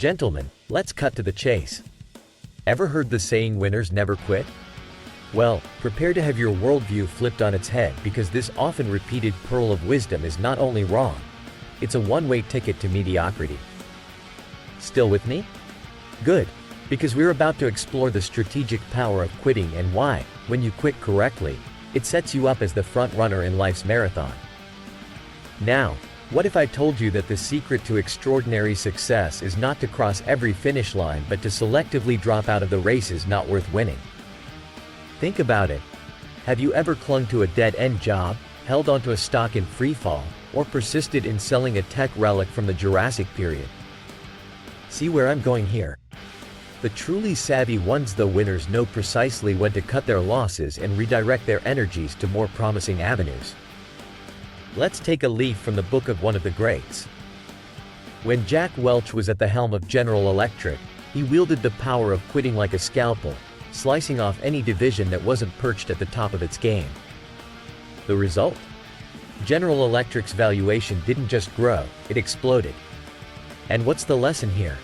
Gentlemen, let's cut to the chase. Ever heard the saying winners never quit? Well, prepare to have your worldview flipped on its head, because this often repeated pearl of wisdom is not only wrong, it's a one-way ticket to mediocrity. Still with me? Good, because we're about to explore the strategic power of quitting and why, when you quit correctly, it sets you up as the front runner in life's marathon. Now, what if I told you that the secret to extraordinary success is not to cross every finish line but to selectively drop out of the races not worth winning? Think about it. Have you ever clung to a dead-end job, held onto a stock in free fall, or persisted in selling a tech relic from the Jurassic period? See where I'm going here? The truly savvy ones, the winners, know precisely when to cut their losses and redirect their energies to more promising avenues. Let's take a leaf from the book of one of the greats. When Jack Welch was at the helm of General Electric, he wielded the power of quitting like a scalpel, slicing off any division that wasn't perched at the top of its game. The result? General Electric's valuation didn't just grow, it exploded. And what's the lesson here?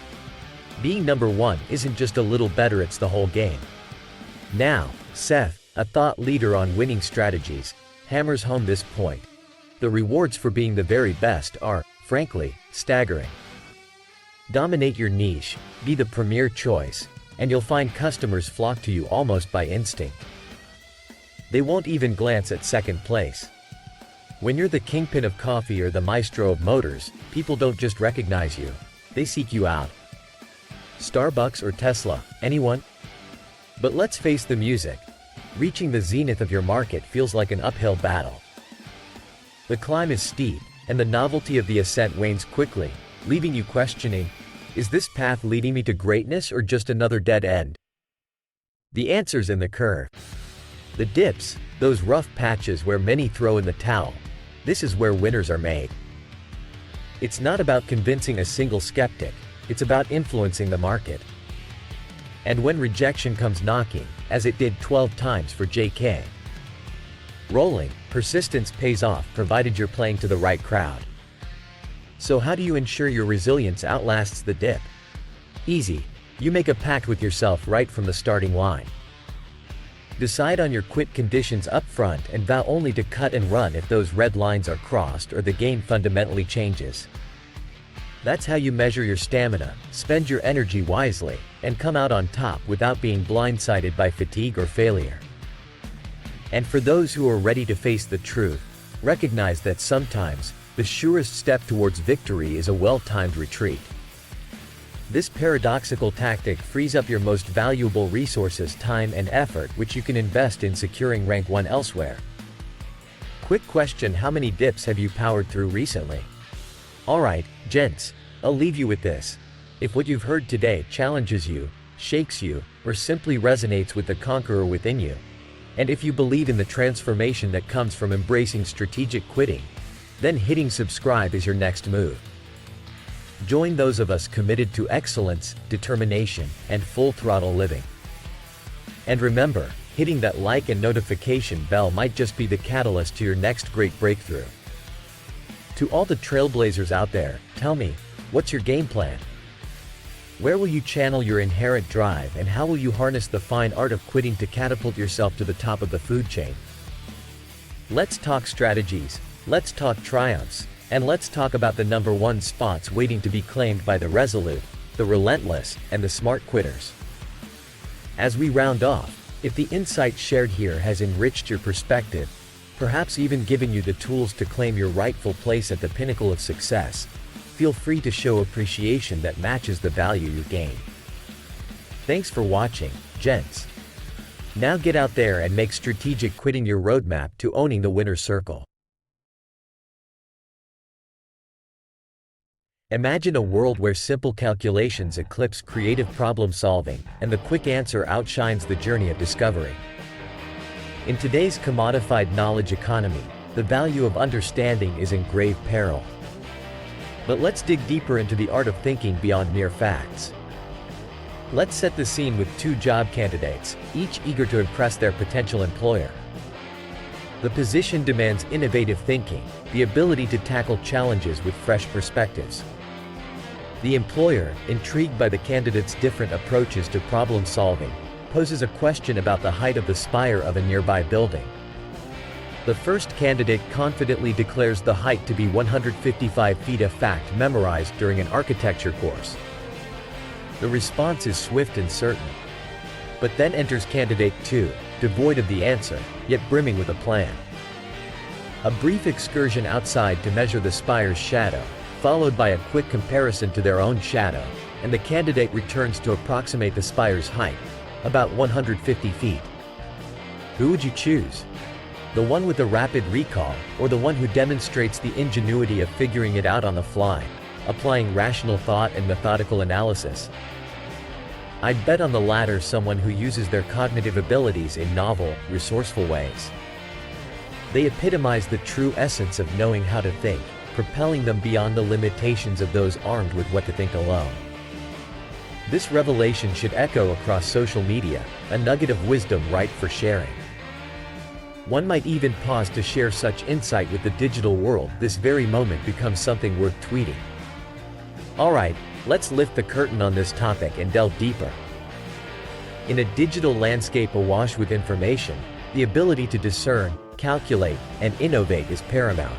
Being number one isn't just a little better, it's the whole game. Now, Seth, a thought leader on winning strategies, hammers home this point. The rewards for being the very best are, frankly, staggering. Dominate your niche, be the premier choice, and you'll find customers flock to you almost by instinct. They won't even glance at second place. When you're the kingpin of coffee or the maestro of motors, people don't just recognize you, they seek you out. Starbucks or Tesla, anyone? But let's face the music. Reaching the zenith of your market feels like an uphill battle. The climb is steep, and the novelty of the ascent wanes quickly, leaving you questioning, is this path leading me to greatness or just another dead end? The answer's in the curve. The dips, those rough patches where many throw in the towel, this is where winners are made. It's not about convincing a single skeptic, it's about influencing the market. And when rejection comes knocking, as it did 12 times for J.K. Rowling, persistence pays off provided you're playing to the right crowd. So how do you ensure your resilience outlasts the dip? Easy. You make a pact with yourself right from the starting line. Decide on your quit conditions up front and vow only to cut and run if those red lines are crossed or the game fundamentally changes. That's how you measure your stamina, spend your energy wisely, and come out on top without being blindsided by fatigue or failure. And for those who are ready to face the truth, recognize that sometimes, the surest step towards victory is a well-timed retreat. This paradoxical tactic frees up your most valuable resources, time and effort, which you can invest in securing rank 1 elsewhere. Quick question: how many dips have you powered through recently? Alright, gents, I'll leave you with this. If what you've heard today challenges you, shakes you, or simply resonates with the conqueror within you, and if you believe in the transformation that comes from embracing strategic quitting, then hitting subscribe is your next move. Join those of us committed to excellence, determination, and full-throttle living. And remember, hitting that like and notification bell might just be the catalyst to your next great breakthrough. To all the trailblazers out there, tell me, what's your game plan? Where will you channel your inherent drive, and how will you harness the fine art of quitting to catapult yourself to the top of the food chain? Let's talk strategies, let's talk triumphs, and let's talk about the number one spots waiting to be claimed by the resolute, the relentless, and the smart quitters. As we round off, if the insight shared here has enriched your perspective, perhaps even given you the tools to claim your rightful place at the pinnacle of success, feel free to show appreciation that matches the value you gain. Thanks for watching, gents. Now get out there and make strategic quitting your roadmap to owning the winner's circle. Imagine a world where simple calculations eclipse creative problem solving, and the quick answer outshines the journey of discovery. In today's commodified knowledge economy, the value of understanding is in grave peril. But let's dig deeper into the art of thinking beyond mere facts. Let's set the scene with two job candidates, each eager to impress their potential employer. The position demands innovative thinking, the ability to tackle challenges with fresh perspectives. The employer, intrigued by the candidate's different approaches to problem solving, poses a question about the height of the spire of a nearby building. The first candidate confidently declares the height to be 155 feet, a fact memorized during an architecture course. The response is swift and certain. But then enters candidate 2, devoid of the answer, yet brimming with a plan. A brief excursion outside to measure the spire's shadow, followed by a quick comparison to their own shadow, and the candidate returns to approximate the spire's height, about 150 feet. Who would you choose? The one with the rapid recall, or the one who demonstrates the ingenuity of figuring it out on the fly, applying rational thought and methodical analysis? I'd bet on the latter, someone who uses their cognitive abilities in novel, resourceful ways. They epitomize the true essence of knowing how to think, propelling them beyond the limitations of those armed with what to think alone. This revelation should echo across social media, a nugget of wisdom ripe for sharing. One might even pause to share such insight with the digital world. This very moment becomes something worth tweeting. Alright, let's lift the curtain on this topic and delve deeper. In a digital landscape awash with information, the ability to discern, calculate, and innovate is paramount.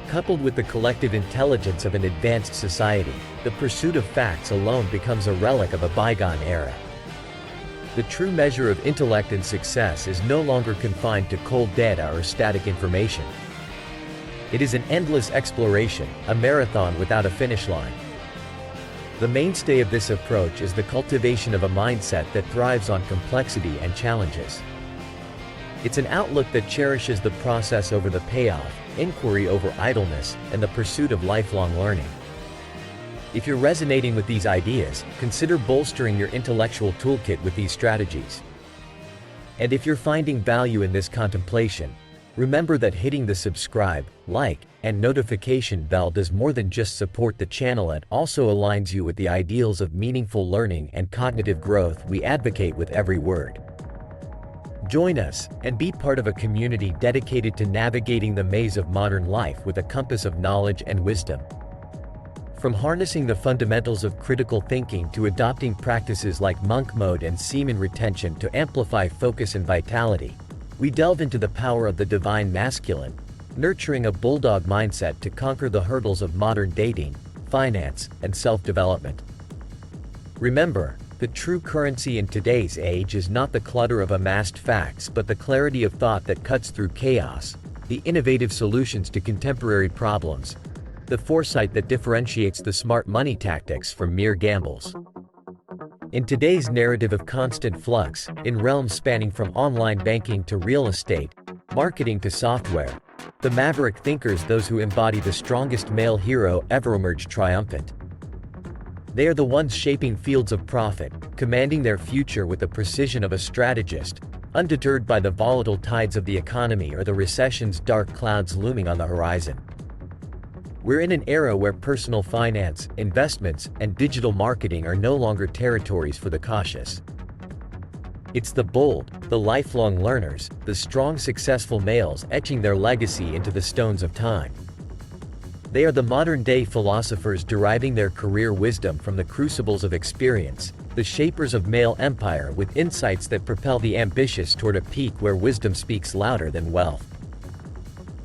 Coupled with the collective intelligence of an advanced society, the pursuit of facts alone becomes a relic of a bygone era. The true measure of intellect and success is no longer confined to cold data or static information. It is an endless exploration, a marathon without a finish line. The mainstay of this approach is the cultivation of a mindset that thrives on complexity and challenges. It's an outlook that cherishes the process over the payoff, inquiry over idleness, and the pursuit of lifelong learning. If you're resonating with these ideas, consider bolstering your intellectual toolkit with these strategies. And if you're finding value in this contemplation, remember that hitting the subscribe, like, and notification bell does more than just support the channel, it also aligns you with the ideals of meaningful learning and cognitive growth we advocate with every word. Join us, and be part of a community dedicated to navigating the maze of modern life with a compass of knowledge and wisdom. From harnessing the fundamentals of critical thinking to adopting practices like monk mode and semen retention to amplify focus and vitality, we delve into the power of the divine masculine, nurturing a bulldog mindset to conquer the hurdles of modern dating, finance, and self-development. Remember, the true currency in today's age is not the clutter of amassed facts but the clarity of thought that cuts through chaos, the innovative solutions to contemporary problems, the foresight that differentiates the smart money tactics from mere gambles. In today's narrative of constant flux, in realms spanning from online banking to real estate, marketing to software, the maverick thinkers, those who embody the strongest male hero ever, emerge triumphant. They are the ones shaping fields of profit, commanding their future with the precision of a strategist, undeterred by the volatile tides of the economy or the recession's dark clouds looming on the horizon. We're in an era where personal finance, investments, and digital marketing are no longer territories for the cautious. It's the bold, the lifelong learners, the strong, successful males etching their legacy into the stones of time. They are the modern-day philosophers deriving their career wisdom from the crucibles of experience, the shapers of male empire with insights that propel the ambitious toward a peak where wisdom speaks louder than wealth.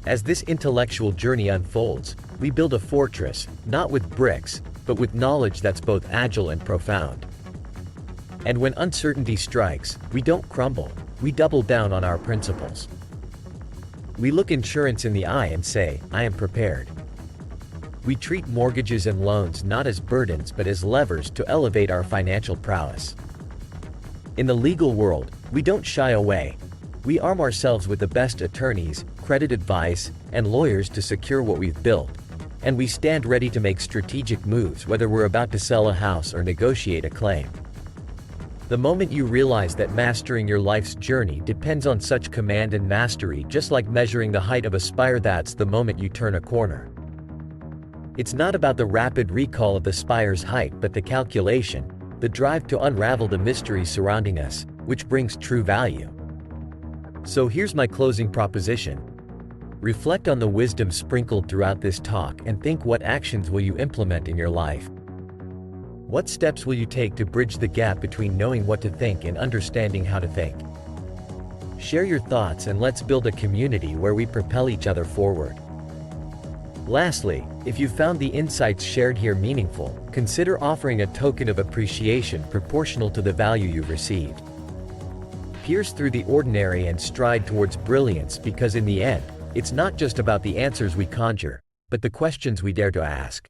As this intellectual journey unfolds, we build a fortress, not with bricks, but with knowledge that's both agile and profound. And when uncertainty strikes, we don't crumble, we double down on our principles. We look insurance in the eye and say, I am prepared. We treat mortgages and loans not as burdens but as levers to elevate our financial prowess. In the legal world, we don't shy away. We arm ourselves with the best attorneys, credit advice, and lawyers to secure what we've built. And we stand ready to make strategic moves whether we're about to sell a house or negotiate a claim. The moment you realize that mastering your life's journey depends on such command and mastery, just like measuring the height of a spire, that's the moment you turn a corner. It's not about the rapid recall of the spire's height but the calculation, the drive to unravel the mysteries surrounding us, which brings true value. So here's my closing proposition. Reflect on the wisdom sprinkled throughout this talk and think, what actions will you implement in your life? What steps will you take to bridge the gap between knowing what to think and understanding how to think? Share your thoughts and let's build a community where we propel each other forward. Lastly, if you found the insights shared here meaningful, consider offering a token of appreciation proportional to the value you've received. Pierce through the ordinary and stride towards brilliance, because in the end, it's not just about the answers we conjure, but the questions we dare to ask.